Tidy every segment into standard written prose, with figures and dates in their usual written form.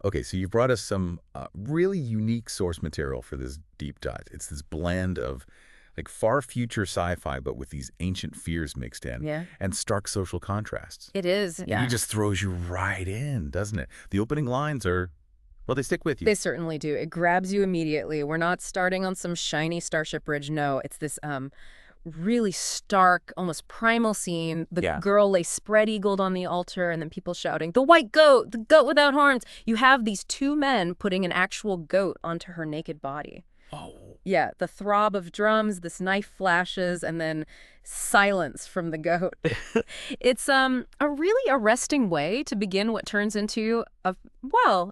Okay, so you brought us some really unique source material for this deep dive. It's this blend of like far future sci-fi, but with these ancient fears mixed in Yeah. and stark social contrasts. It is, And yeah. it just throws you right in, doesn't it? The opening lines are, well, they stick with you. They certainly do. It grabs you immediately. We're not starting on some shiny Starship Bridge. No, it's this really stark, almost primal scene. The Yeah. girl lay spread-eagled on the altar, and then people shouting, "The white goat! The goat without horns!" You have these two men putting an actual goat onto her naked body. Oh, Yeah, the throb of drums, this knife flashes, and then silence from the goat. It's a really arresting way to begin what turns into a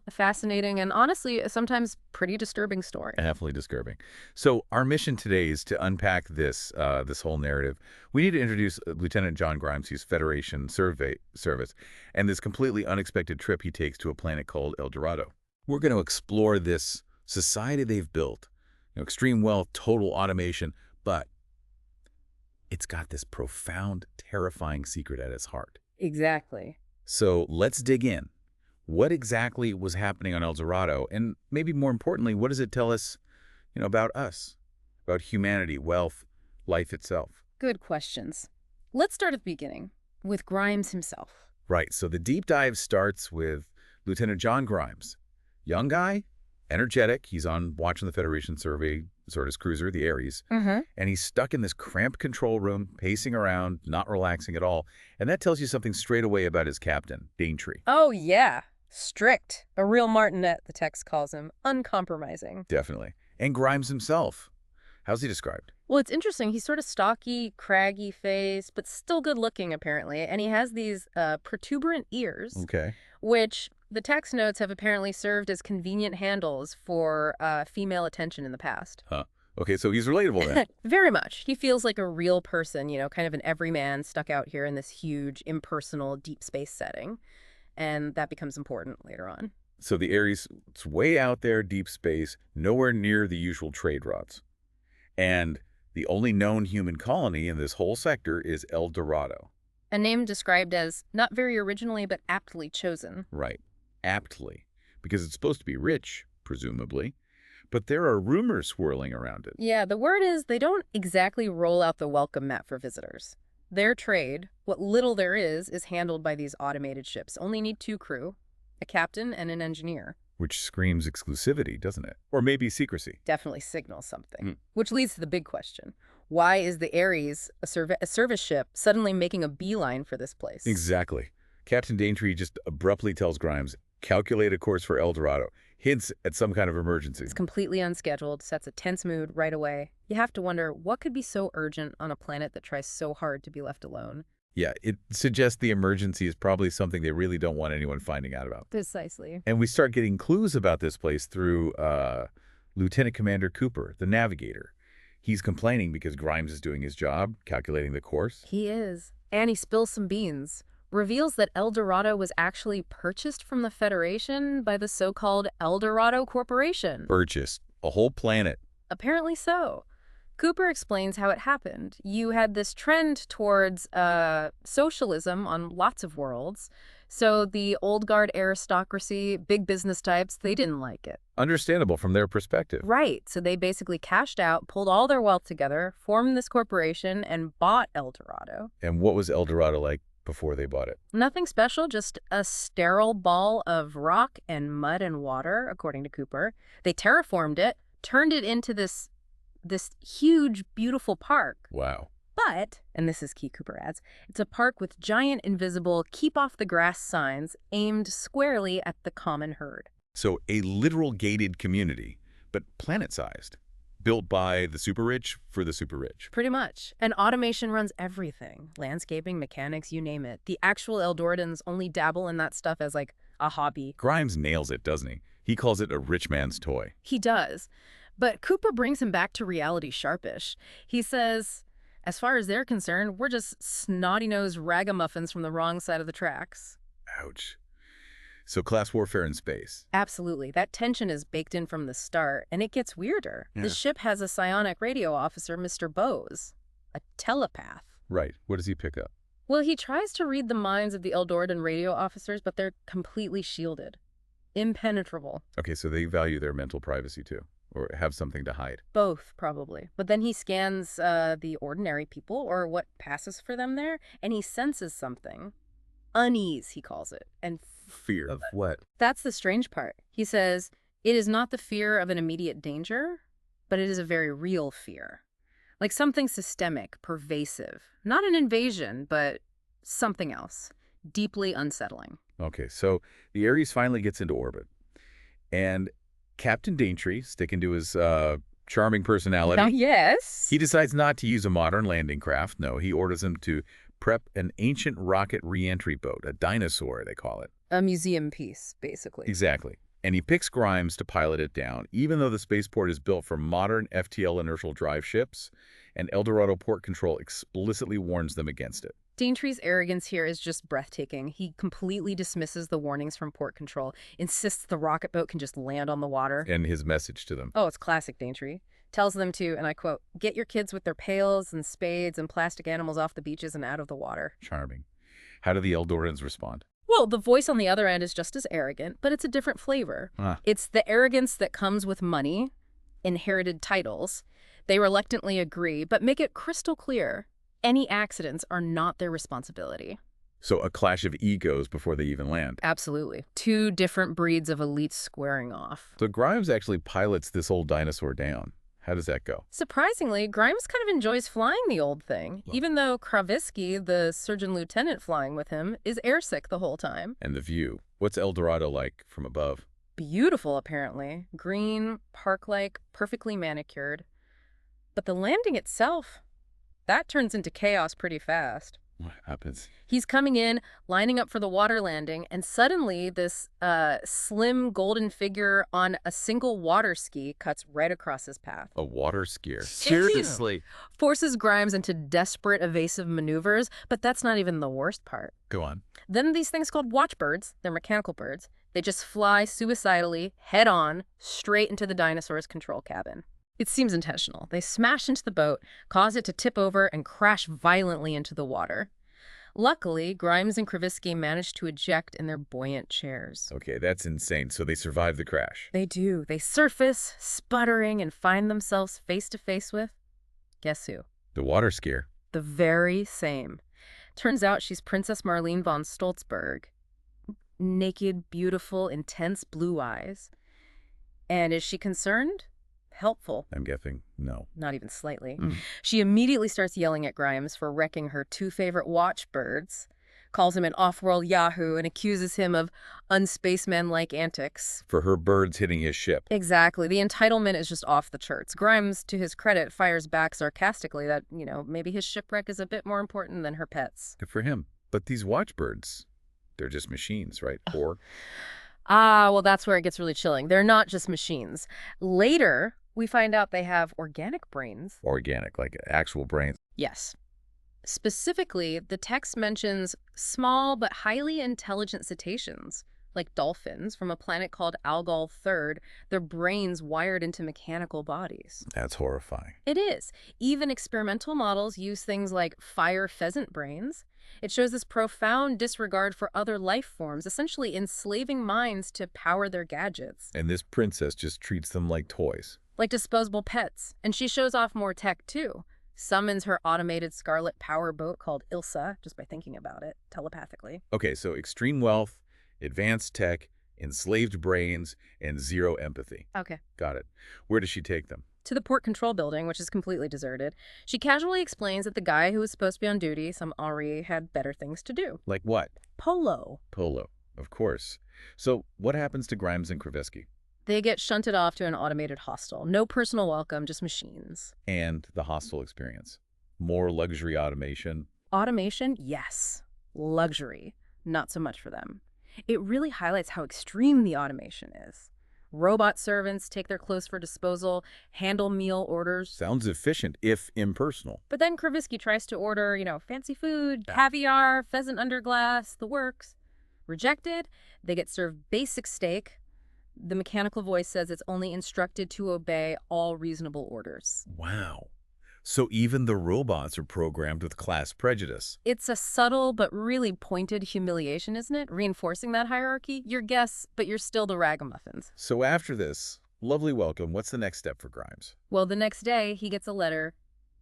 fascinating and honestly sometimes pretty disturbing story. definitely disturbing. So our mission today is to unpack this whole narrative. We need to introduce Lieutenant John Grimes, who's Federation Survey Service, and this completely unexpected trip he takes to a planet called El Dorado. We're going to explore this society they've built. Extreme wealth, total automation, but it's got this profound, terrifying secret at its heart. Exactly. So let's dig in. What exactly was happening on El Dorado? And maybe more importantly, what does it tell us, about us, about humanity, wealth, life itself? Good questions. Let's start at the beginning with Grimes himself. Right, so the deep dive starts with Lieutenant John Grimes. Young guy, energetic. He's on watch on the Federation survey, sort of his cruiser, the Aries. And he's stuck in this cramped control room, pacing around, not relaxing at all. And that tells you something straight away about his captain, Daintree. Oh, yeah. Strict. A real martinet, the text calls him. Uncompromising. Definitely. And Grimes himself. How's he described? Well, it's interesting. He's sort of stocky, craggy face, but still good looking, apparently. And he has these protuberant ears, Okay. which the text notes have apparently served as convenient handles for female attention in the past. Huh. Okay, so he's relatable then. Very much. He feels like a real person, kind of an everyman stuck out here in this huge, impersonal, deep space setting. And that becomes important later on. So the Aries, it's way out there, deep space, nowhere near the usual trade routes. And the only known human colony in this whole sector is El Dorado. A name described as not very originally, but aptly chosen. Right. Aptly. Because it's supposed to be rich, presumably. But there are rumors swirling around it. Yeah, the word is they don't exactly roll out the welcome mat for visitors. Their trade, what little there is handled by these automated ships. Only need 2 crew, a captain and an engineer. Which screams exclusivity, doesn't it? Or maybe secrecy. Definitely signals something. Which leads to the big question. Why is the Aries, a service ship, suddenly making a beeline for this place? Exactly. Captain Daintree just abruptly tells Grimes, calculate a course for El Dorado. Hints at some kind of emergency. It's completely unscheduled, sets a tense mood right away. You have to wonder, what could be so urgent on a planet that tries so hard to be left alone? Yeah, it suggests the emergency is probably something they really don't want anyone finding out about. Precisely. And we start getting clues about this place through Lieutenant Commander Cooper, the navigator. He's complaining because Grimes is doing his job, calculating the course. He is. And he spills some beans. Reveals that El Dorado was actually purchased from the Federation by the so-called El Dorado Corporation. Purchased. A whole planet. Apparently so. Cooper explains how it happened. You had this trend towards socialism on lots of worlds. So the old guard aristocracy, big business types, they didn't like it. Understandable from their perspective. Right. So they basically cashed out, pulled all their wealth together, formed this corporation, and bought El Dorado. And what was El Dorado like before they bought it? Nothing special, just a sterile ball of rock and mud and water, according to Cooper. They terraformed it, turned it into this huge, beautiful park. Wow. But, and this is key, Cooper adds, it's a park with giant, invisible, keep-off-the-grass signs aimed squarely at the common herd. So a literal gated community, but planet-sized, built by the super rich for the super rich. Pretty much. And automation runs everything. Landscaping, mechanics, you name it. The actual Eldoradans only dabble in that stuff as, like, a hobby. Grimes nails it, doesn't he? He calls it a rich man's toy. He does. But Cooper brings him back to reality sharpish. He says, as far as they're concerned, we're just snotty-nosed ragamuffins from the wrong side of the tracks. Ouch. So class warfare in space. Absolutely. That tension is baked in from the start, and it gets weirder. Yeah. The ship has a psionic radio officer, Mr. Bose, a telepath. Right. What does he pick up? Well, he tries to read the minds of the Eldoradan radio officers, but they're completely shielded. Impenetrable. Okay, so they value their mental privacy too, or have something to hide. Both, probably. But then he scans the ordinary people, or what passes for them there, and he senses something. Unease, he calls it. And Fear of what? that's the strange part. He says, it is not the fear of an immediate danger, but it is a very real fear. Like something systemic, pervasive. Not an invasion, but something else. Deeply unsettling. Okay, so the Aries finally gets into orbit, and Captain Daintree, sticking to his charming personality, Now, yes. he decides not to use a modern landing craft. No, he orders him to prep an ancient rocket reentry boat, a dinosaur, they call it. A museum piece, basically. Exactly. And he picks Grimes to pilot it down, even though the spaceport is built for modern FTL inertial drive ships, and El Dorado Port Control explicitly warns them against it. Daintree's arrogance here is just breathtaking. He completely dismisses the warnings from port control, insists the rocket boat can just land on the water. And his message to them. Oh, it's classic Daintree. Tells them to, and I quote, get your kids with their pails and spades and plastic animals off the beaches and out of the water. Charming. How do the Eldorans respond? Well, the voice on the other end is just as arrogant, but it's a different flavor. It's the arrogance that comes with money, inherited titles. They reluctantly agree, but make it crystal clear. Any accidents are not their responsibility. So a clash of egos before they even land. Absolutely. Two different breeds of elites squaring off. So Grimes actually pilots this old dinosaur down. How does that go? Surprisingly, Grimes kind of enjoys flying the old thing, even though Kravisky, the surgeon lieutenant flying with him, is airsick the whole time. And the view. What's El Dorado like from above? Beautiful, apparently. Green, park-like, perfectly manicured. But the landing itself, that turns into chaos pretty fast. What happens? He's coming in, lining up for the water landing, and suddenly this slim golden figure on a single water ski cuts right across his path. A water skier. Seriously. Forces Grimes into desperate evasive maneuvers, but that's not even the worst part. Go on. Then these things called watchbirds, they're mechanical birds, they just fly suicidally, head on, straight into the dinosaur's control cabin. It seems intentional. They smash into the boat, cause it to tip over, and crash violently into the water. Luckily, Grimes and Kravisky manage to eject in their buoyant chairs. Okay, that's insane. So they survive the crash. They do. They surface, sputtering, and find themselves face to face with, guess who? The water skier. The very same. Turns out she's Princess Marlene von Stolzberg. Naked, beautiful, intense blue eyes. And is she concerned? Helpful. I'm guessing no. Not even slightly. She immediately starts yelling at Grimes for wrecking her two favorite watchbirds, calls him an off-world yahoo, and accuses him of unspaceman-like antics. For her birds hitting his ship. Exactly. The entitlement is just off the charts. Grimes, to his credit, fires back sarcastically that, maybe his shipwreck is a bit more important than her pets. Good for him. But these watchbirds, they're just machines, right? Or well, that's where it gets really chilling. They're not just machines. Later, we find out they have organic brains. organic, like actual brains. Yes. Specifically, the text mentions small but highly intelligent cetaceans, like dolphins from a planet called Algol III, their brains wired into mechanical bodies. That's horrifying. It is. Even experimental models use things like fire pheasant brains. It shows this profound disregard for other life forms, essentially enslaving minds to power their gadgets. And this princess just treats them like toys. Like disposable pets. And she shows off more tech, too. Summons her automated scarlet power boat called Ilsa, just by thinking about it, telepathically. Okay, so extreme wealth, advanced tech, enslaved brains, and zero empathy. Okay. Got it. Where does she take them? To the port control building, which is completely deserted. She casually explains that the guy who was supposed to be on duty, some Aries, had better things to do. Like what? Polo. Polo, of course. So what happens to Grimes and Kravisky? They get shunted off to an automated hostel. No personal welcome, just machines. And the hostel experience. More luxury automation. Automation? Yes. Luxury. Not so much for them. It really highlights how extreme the automation is. Robot servants take their clothes for disposal, handle meal orders. Sounds efficient, if impersonal. But then Kravisky tries to order, fancy food, caviar, pheasant under glass, the works. Rejected, they get served basic steak. The mechanical voice says it's only instructed to obey all reasonable orders. Wow. So even the robots are programmed with class prejudice. It's a subtle but really pointed humiliation, isn't it? Reinforcing that hierarchy. You're guests, but you're still the ragamuffins. So after this lovely welcome, what's the next step for Grimes? Well, the next day, he gets a letter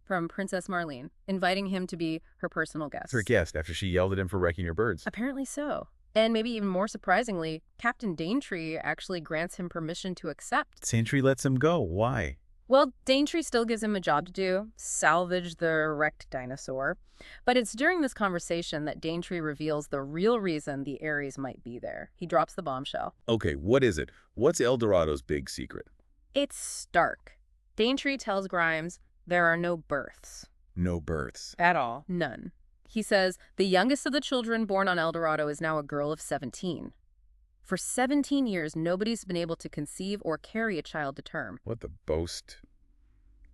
from Princess Marlene, inviting him to be her personal guest. Her guest, after she yelled at him for wrecking your birds. Apparently so. And maybe even more surprisingly, Captain Daintree actually grants him permission to accept. Daintree lets him go. Why? Well, Daintree still gives him a job to do, salvage the wrecked dinosaur. But it's during this conversation that Daintree reveals the real reason the Aries might be there. He drops the bombshell. Okay, what is it? What's El Dorado's big secret? It's stark. Daintree tells Grimes there are no births. No births. At all. None. He says the youngest of the children born on El Dorado is now a girl of 17. For 17 years, nobody's been able to conceive or carry a child to term. What the boast?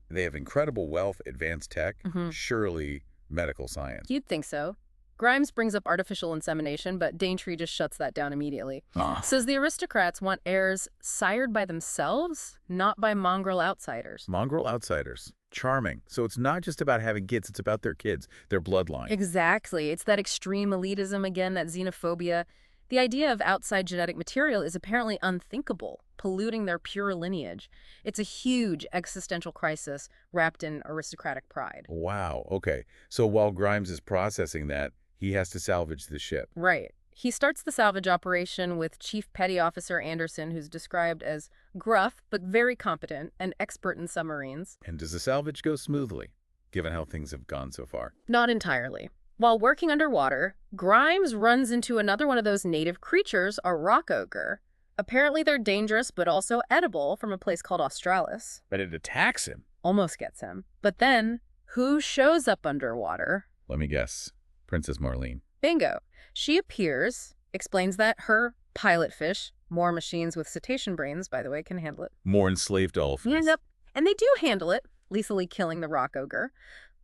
They have incredible wealth, advanced tech, surely medical science. You'd think so. Grimes brings up artificial insemination, but Daintree just shuts that down immediately. Says the aristocrats want heirs sired by themselves, not by mongrel outsiders. Mongrel outsiders. Charming. So it's not just about having kids, it's about their kids, their bloodline. Exactly. It's that extreme elitism again, that xenophobia. The idea of outside genetic material is apparently unthinkable, polluting their pure lineage. It's a huge existential crisis wrapped in aristocratic pride. Wow. Okay. So while Grimes is processing that, he has to salvage the ship. Right. He starts the salvage operation with Chief Petty Officer Anderson, who's described as gruff but very competent and expert in submarines. And does the salvage go smoothly, given how things have gone so far? Not entirely. While working underwater, Grimes runs into another one of those native creatures, a rock ogre. Apparently they're dangerous but also edible, from a place called Australis. But it attacks him. Almost gets him. But then, who shows up underwater? Let me guess. Princess Marlene. Bingo. She appears, explains that her pilot fish, more machines with cetacean brains, by the way, can handle it. More enslaved dolphins. Yep. And they do handle it, lethally killing the rock ogre.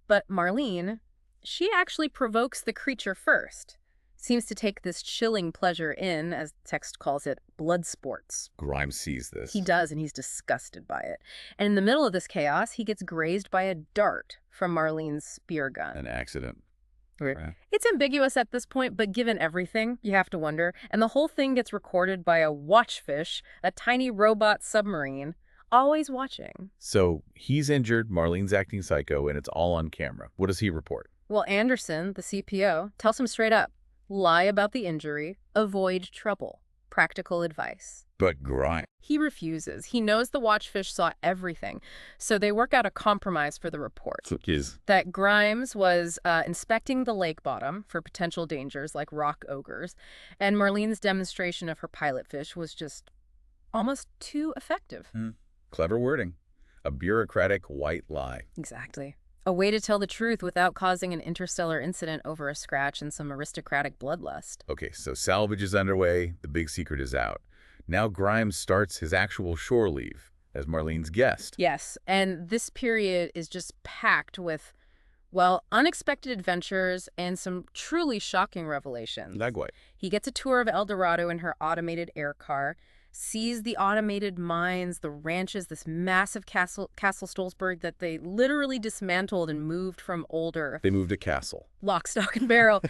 But Marlene, she actually provokes the creature first. Seems to take this chilling pleasure in, as the text calls it, blood sports. Grimes sees this. He does, and he's disgusted by it. And in the middle of this chaos, he gets grazed by a dart from Marlene's spear gun. An accident. It's ambiguous at this point, but given everything, you have to wonder. And the whole thing gets recorded by a watchfish, a tiny robot submarine, always watching. So he's injured, Marlene's acting psycho, and it's all on camera. What does he report? Well, Anderson, the CPO, tells him straight up, lie about the injury, avoid trouble. Practical advice. But Grimes. He refuses. He knows the watchfish saw everything. So they work out a compromise for the report. That Grimes was inspecting the lake bottom for potential dangers like rock ogres, and Marlene's demonstration of her pilot fish was just almost too effective. Clever wording. A bureaucratic white lie. Exactly. A way to tell the truth without causing an interstellar incident over a scratch and some aristocratic bloodlust. Okay, so salvage is underway. The big secret is out. Now Grimes starts his actual shore leave as Marlene's guest. Yes, and this period is just packed with, well, unexpected adventures and some truly shocking revelations. Like what? He gets a tour of El Dorado in her automated air car, sees the automated mines, the ranches, this massive Castle Stolzberg that they literally dismantled and moved from older. They moved a castle. Lock, stock, and barrel.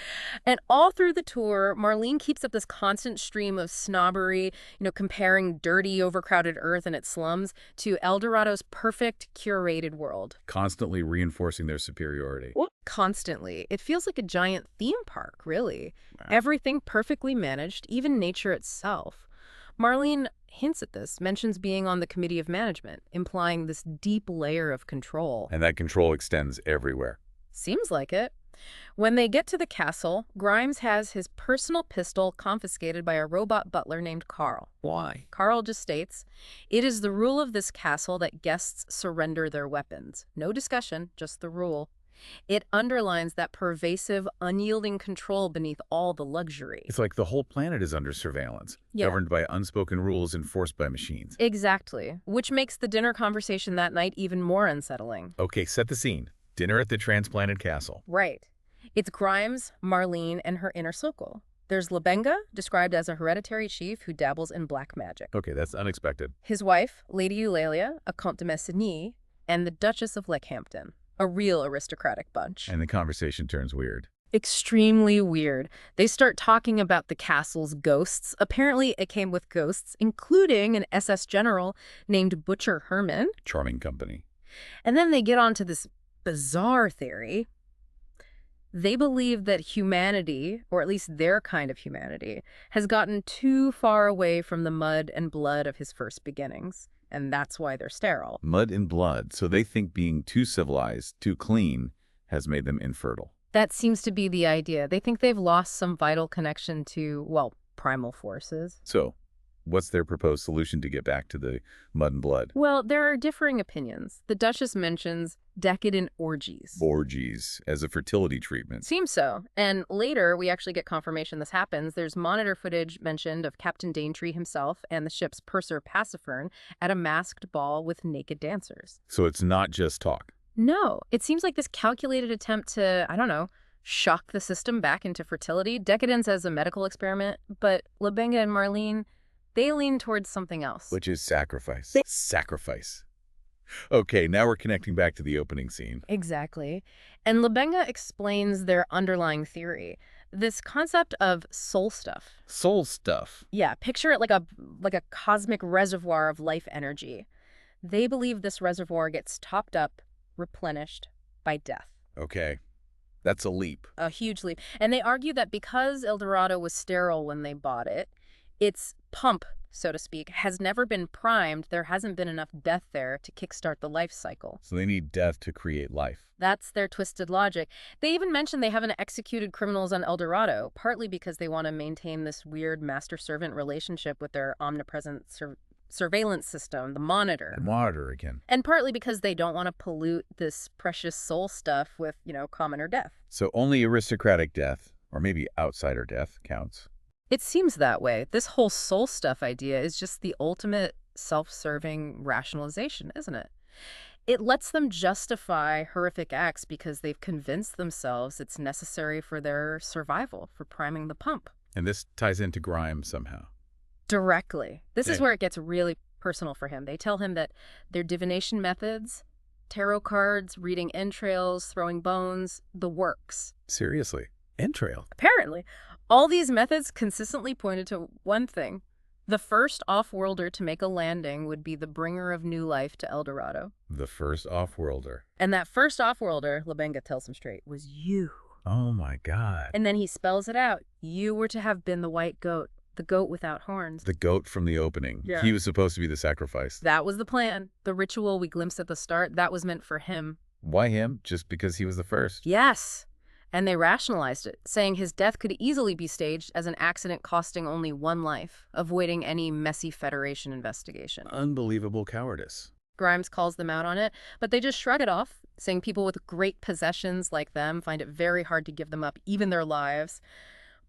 And all through the tour, Marlene keeps up this constant stream of snobbery, comparing dirty, overcrowded Earth and its slums to El Dorado's perfect, curated world. Constantly reinforcing their superiority. Constantly. It feels like a giant theme park, really. Wow. Everything perfectly managed, even nature itself. Marlene hints at this, mentions being on the committee of management, implying this deep layer of control. And that control extends everywhere. Seems like it. When they get to the castle, Grimes has his personal pistol confiscated by a robot butler named Carl. Why? Carl just states, "It is the rule of this castle that guests surrender their weapons. No discussion, just the rule." It underlines that pervasive, unyielding control beneath all the luxury. It's like the whole planet is under surveillance, governed by unspoken rules enforced by machines. Exactly, which makes the dinner conversation that night even more unsettling. Okay, set the scene. Dinner at the transplanted castle. Right. It's Grimes, Marlene, and her inner circle. There's Labenga, described as a hereditary chief who dabbles in black magic. Okay, that's unexpected. His wife, Lady Eulalia, a Comte de Messigny, and the Duchess of Leckhampton. A real aristocratic bunch. And the conversation turns weird. Extremely weird. They start talking about the castle's ghosts. Apparently, it came with ghosts, including an SS general named Butcher Herman. Charming company. And then they get onto this bizarre theory. They believe that humanity, or at least their kind of humanity, has gotten too far away from the mud and blood of his first beginnings. And that's why they're sterile. Mud and blood. So they think being too civilized, too clean, has made them infertile. That seems to be the idea. They think they've lost some vital connection to, well, primal forces. So, what's their proposed solution to get back to the mud and blood? Well, there are differing opinions. The Duchess mentions decadent orgies. Orgies as a fertility treatment. Seems so. And later, we actually get confirmation this happens. There's monitor footage mentioned of Captain Daintree himself and the ship's purser Pasiphae at a masked ball with naked dancers. So it's not just talk. No, it seems like this calculated attempt to, I don't know, shock the system back into fertility, decadence as a medical experiment, but Labenga and Marlene, they lean towards something else. Which is sacrifice. Sacrifice. Okay, now we're connecting back to the opening scene. Exactly. And Labenga explains their underlying theory, this concept of soul stuff. Soul stuff. Yeah, picture it like a cosmic reservoir of life energy. They believe this reservoir gets topped up, replenished by death. Okay, that's a leap. A huge leap. And they argue that because El Dorado was sterile when they bought it, its pump, so to speak, has never been primed. There hasn't been enough death there to kickstart the life cycle. So they need death to create life. That's their twisted logic. They even mention they haven't executed criminals on El Dorado, partly because they want to maintain this weird master-servant relationship with their omnipresent surveillance system, the monitor. The monitor again. And partly because they don't want to pollute this precious soul stuff with, commoner death. So only aristocratic death, or maybe outsider death, counts. It seems that way. This whole soul stuff idea is just the ultimate self-serving rationalization, isn't it? It lets them justify horrific acts because they've convinced themselves it's necessary for their survival, for priming the pump. And this ties into Grimes somehow. Directly. This is where it gets really personal for him. They tell him that their divination methods, tarot cards, reading entrails, throwing bones, the works. Seriously? Entrail? Apparently. All these methods consistently pointed to one thing. The first off-worlder to make a landing would be the bringer of new life to El Dorado. The first off-worlder. And that first off-worlder, Labenga tells him straight, was you. Oh my God. And then he spells it out. You were to have been the white goat. The goat without horns. The goat from the opening. Yeah. He was supposed to be the sacrifice. That was the plan. The ritual we glimpsed at the start, that was meant for him. Why him? Just because he was the first? Yes. And they rationalized it, saying his death could easily be staged as an accident costing only one life, avoiding any messy Federation investigation. Unbelievable cowardice. Grimes calls them out on it, but they just shrug it off, saying people with great possessions like them find it very hard to give them up, even their lives.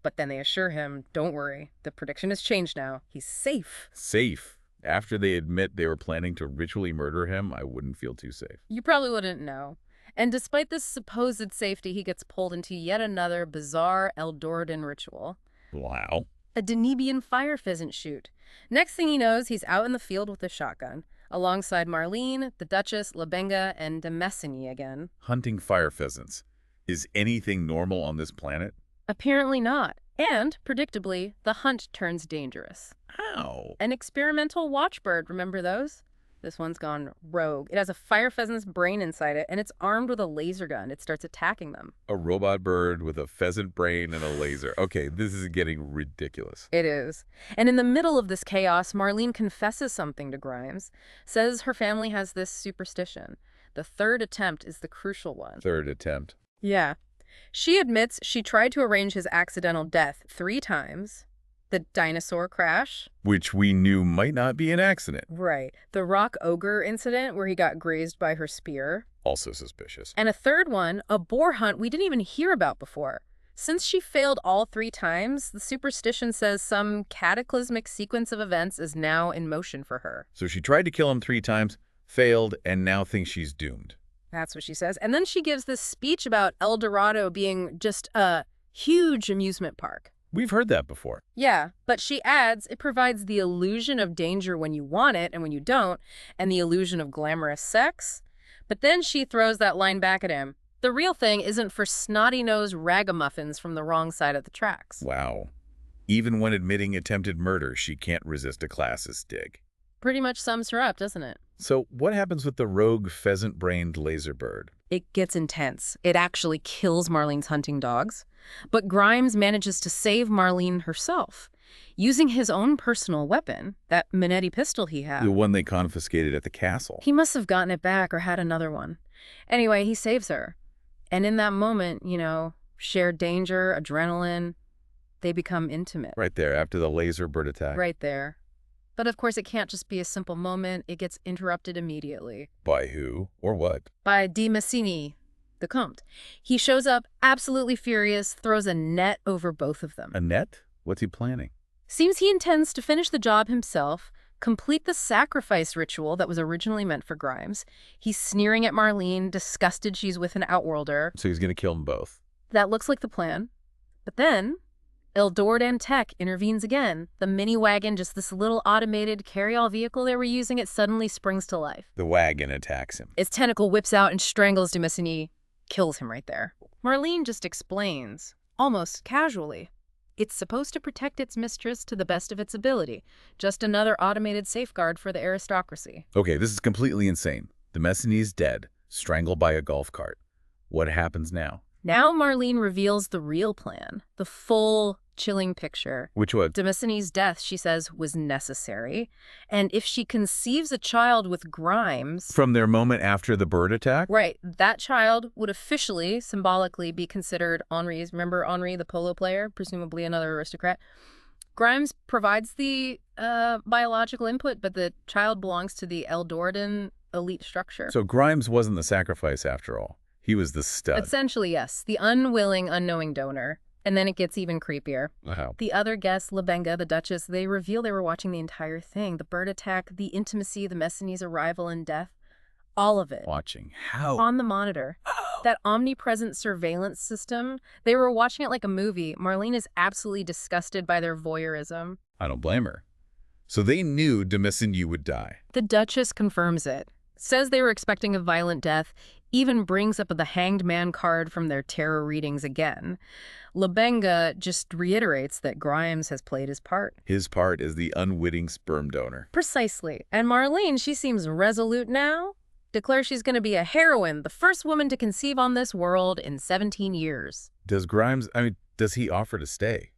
But then they assure him, don't worry, the prediction has changed now. He's safe. Safe? After they admit they were planning to ritually murder him, I wouldn't feel too safe. You probably wouldn't know. And despite this supposed safety, he gets pulled into yet another bizarre Eldoradan ritual. Wow. A Danubian fire pheasant shoot. Next thing he knows, he's out in the field with a shotgun, alongside Marlene, the Duchess, Labenga, and de Messigny again. Hunting fire pheasants. Is anything normal on this planet? Apparently not. And, predictably, the hunt turns dangerous. How? An experimental watchbird, remember those? This one's gone rogue. It has a fire pheasant's brain inside it, and it's armed with a laser gun. It starts attacking them. A robot bird with a pheasant brain and a laser. Okay, this is getting ridiculous. It is. And in the middle of this chaos, Marlene confesses something to Grimes, says her family has this superstition. The third attempt is the crucial one. Third attempt. Yeah. She admits she tried to arrange his accidental death 3 times. The dinosaur crash. Which we knew might not be an accident. Right. The rock ogre incident where he got grazed by her spear. Also suspicious. And a third one, a boar hunt we didn't even hear about before. Since she failed all 3 times, the superstition says some cataclysmic sequence of events is now in motion for her. So she tried to kill him 3 times, failed, and now thinks she's doomed. That's what she says. And then she gives this speech about El Dorado being just a huge amusement park. We've heard that before. Yeah, but she adds it provides the illusion of danger when you want it and when you don't, and the illusion of glamorous sex. But then she throws that line back at him. The real thing isn't for snotty-nosed ragamuffins from the wrong side of the tracks. Wow. Even when admitting attempted murder, she can't resist a classist dig. Pretty much sums her up, doesn't it? So what happens with the rogue pheasant-brained laser bird? It gets intense. It actually kills Marlene's hunting dogs. But Grimes manages to save Marlene herself, using his own personal weapon, that Minetti pistol he had. The one they confiscated at the castle. He must have gotten it back or had another one. Anyway, he saves her. And in that moment, shared danger, adrenaline, they become intimate. Right there, after the laser bird attack. Right there. But of course, it can't just be a simple moment. It gets interrupted immediately. By who or what? By de Massini, the Comte. He shows up absolutely furious, throws a net over both of them. A net? What's he planning? Seems he intends to finish the job himself, complete the sacrifice ritual that was originally meant for Grimes. He's sneering at Marlene, disgusted she's with an outworlder. So he's going to kill them both. That looks like the plan. But then Dorado Tech intervenes again. The mini wagon, just this little automated carry-all vehicle they were using, it suddenly springs to life. The wagon attacks him. Its tentacle whips out and strangles de Massini, kills him right there. Marlene just explains, almost casually. It's supposed to protect its mistress to the best of its ability. Just another automated safeguard for the aristocracy. Okay, this is completely insane. The Messini's dead, strangled by a golf cart. What happens now? Now Marlene reveals the real plan, the full, chilling picture. Which one? De Massini's death, she says, was necessary. And if she conceives a child with Grimes... From their moment after the bird attack? Right. That child would officially, symbolically, be considered Henri's. Remember Henri, the polo player? Presumably another aristocrat. Grimes provides the biological input, but the child belongs to the Dorado elite structure. So Grimes wasn't the sacrifice after all. He was the stud. Essentially, yes. The unwilling, unknowing donor. And then it gets even creepier. Wow. The other guests, Labenga, the Duchess, they reveal they were watching the entire thing. The bird attack, the intimacy, the Messini's arrival and death. All of it. Watching. How? On the monitor. That omnipresent surveillance system, they were watching it like a movie. Marlene is absolutely disgusted by their voyeurism. I don't blame her. So they knew de Massini would die. The Duchess confirms it. Says they were expecting a violent death. Even brings up the hanged man card from their tarot readings again. Labenga just reiterates that Grimes has played his part. His part is the unwitting sperm donor. Precisely. And Marlene, she seems resolute now. Declares she's going to be a heroine, the first woman to conceive on this world in 17 years. Does he offer to stay?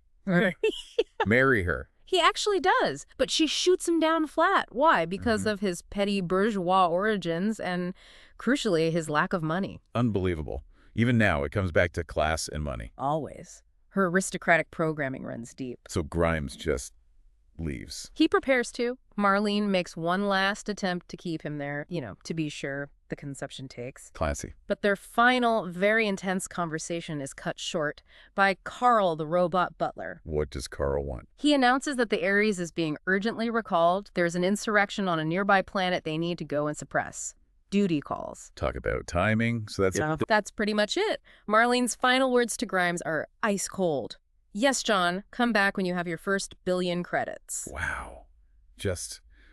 Marry her? He actually does, but she shoots him down flat. Why? Because of his petty bourgeois origins and, crucially, his lack of money. Unbelievable. Even now, it comes back to class and money. Always. Her aristocratic programming runs deep. So Grimes just leaves. He prepares to. Marlene makes one last attempt to keep him there, to be sure the conception takes. Classy. But their final, very intense conversation is cut short by Carl, the robot butler. What does Carl want? He announces that the Aries is being urgently recalled. There's an insurrection on a nearby planet they need to go and suppress. Duty calls. Talk about timing. So That's pretty much it. Marlene's final words to Grimes are ice cold. Yes, John, come back when you have your first billion credits. Wow.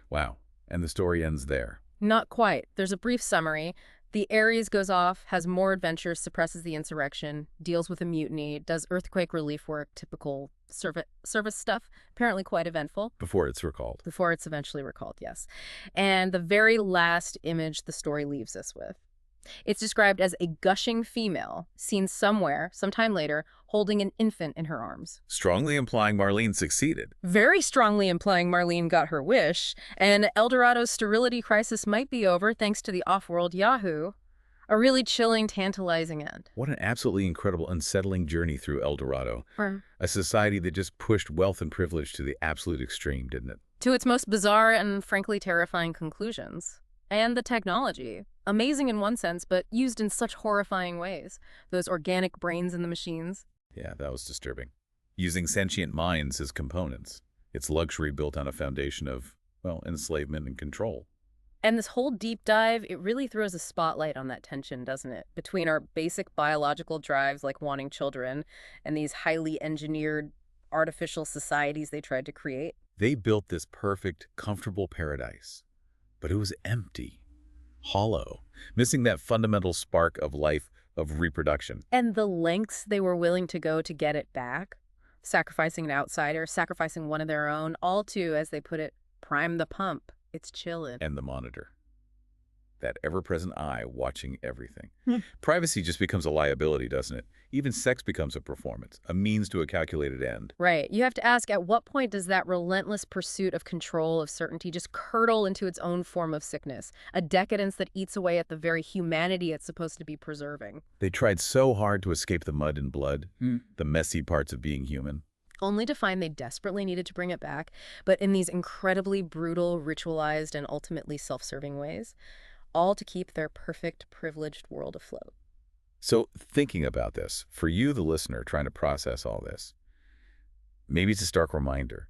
Wow. And the story ends there. Not quite. There's a brief summary. The Aries goes off, has more adventures, suppresses the insurrection, deals with a mutiny, does earthquake relief work, typical service stuff, apparently quite eventful. Before it's recalled. Before it's eventually recalled, yes. And the very last image the story leaves us with. It's described as a gushing female, seen somewhere, sometime later, holding an infant in her arms. Strongly implying Marlene succeeded. Very strongly implying Marlene got her wish, and Dorato's sterility crisis might be over thanks to the off-world Yahoo. A really chilling, tantalizing end. What an absolutely incredible, unsettling journey through El Dorado. A society that just pushed wealth and privilege to the absolute extreme, didn't it? To its most bizarre and frankly terrifying conclusions. And the technology. Amazing in one sense, but used in such horrifying ways. Those organic brains in the machines. Yeah, that was disturbing. Using sentient minds as components. It's luxury built on a foundation of, enslavement and control. And this whole deep dive, it really throws a spotlight on that tension, doesn't it? Between our basic biological drives like wanting children and these highly engineered artificial societies they tried to create. They built this perfect, comfortable paradise. But it was empty. hollow, missing that fundamental spark of life, of reproduction. And the lengths they were willing to go to get it back, sacrificing an outsider, sacrificing one of their own, all to, as they put it, prime the pump. It's chillin'. And the monitor. That ever-present eye watching everything. Hmm. Privacy just becomes a liability, doesn't it? Even sex becomes a performance, a means to a calculated end. Right. You have to ask, at what point does that relentless pursuit of control, of certainty, just curdle into its own form of sickness? A decadence that eats away at the very humanity it's supposed to be preserving. They tried so hard to escape the mud and blood, the messy parts of being human. Only to find they desperately needed to bring it back, but in these incredibly brutal, ritualized, and ultimately self-serving ways, all to keep their perfect, privileged world afloat. So thinking about this, for you, the listener, trying to process all this, maybe it's a stark reminder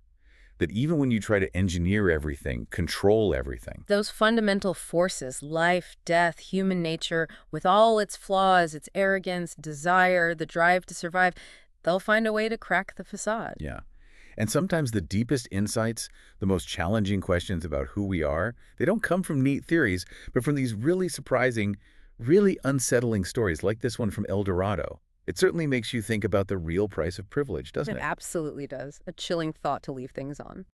that even when you try to engineer everything, control everything, Those fundamental forces, life, death, human nature, with all its flaws, its arrogance, desire, the drive to survive, they'll find a way to crack the facade. yeah. And sometimes the deepest insights, the most challenging questions about who we are, they don't come from neat theories, but from these really surprising, really unsettling stories like this one from El Dorado. It certainly makes you think about the real price of privilege, doesn't It it? absolutely does. A chilling thought to leave things on.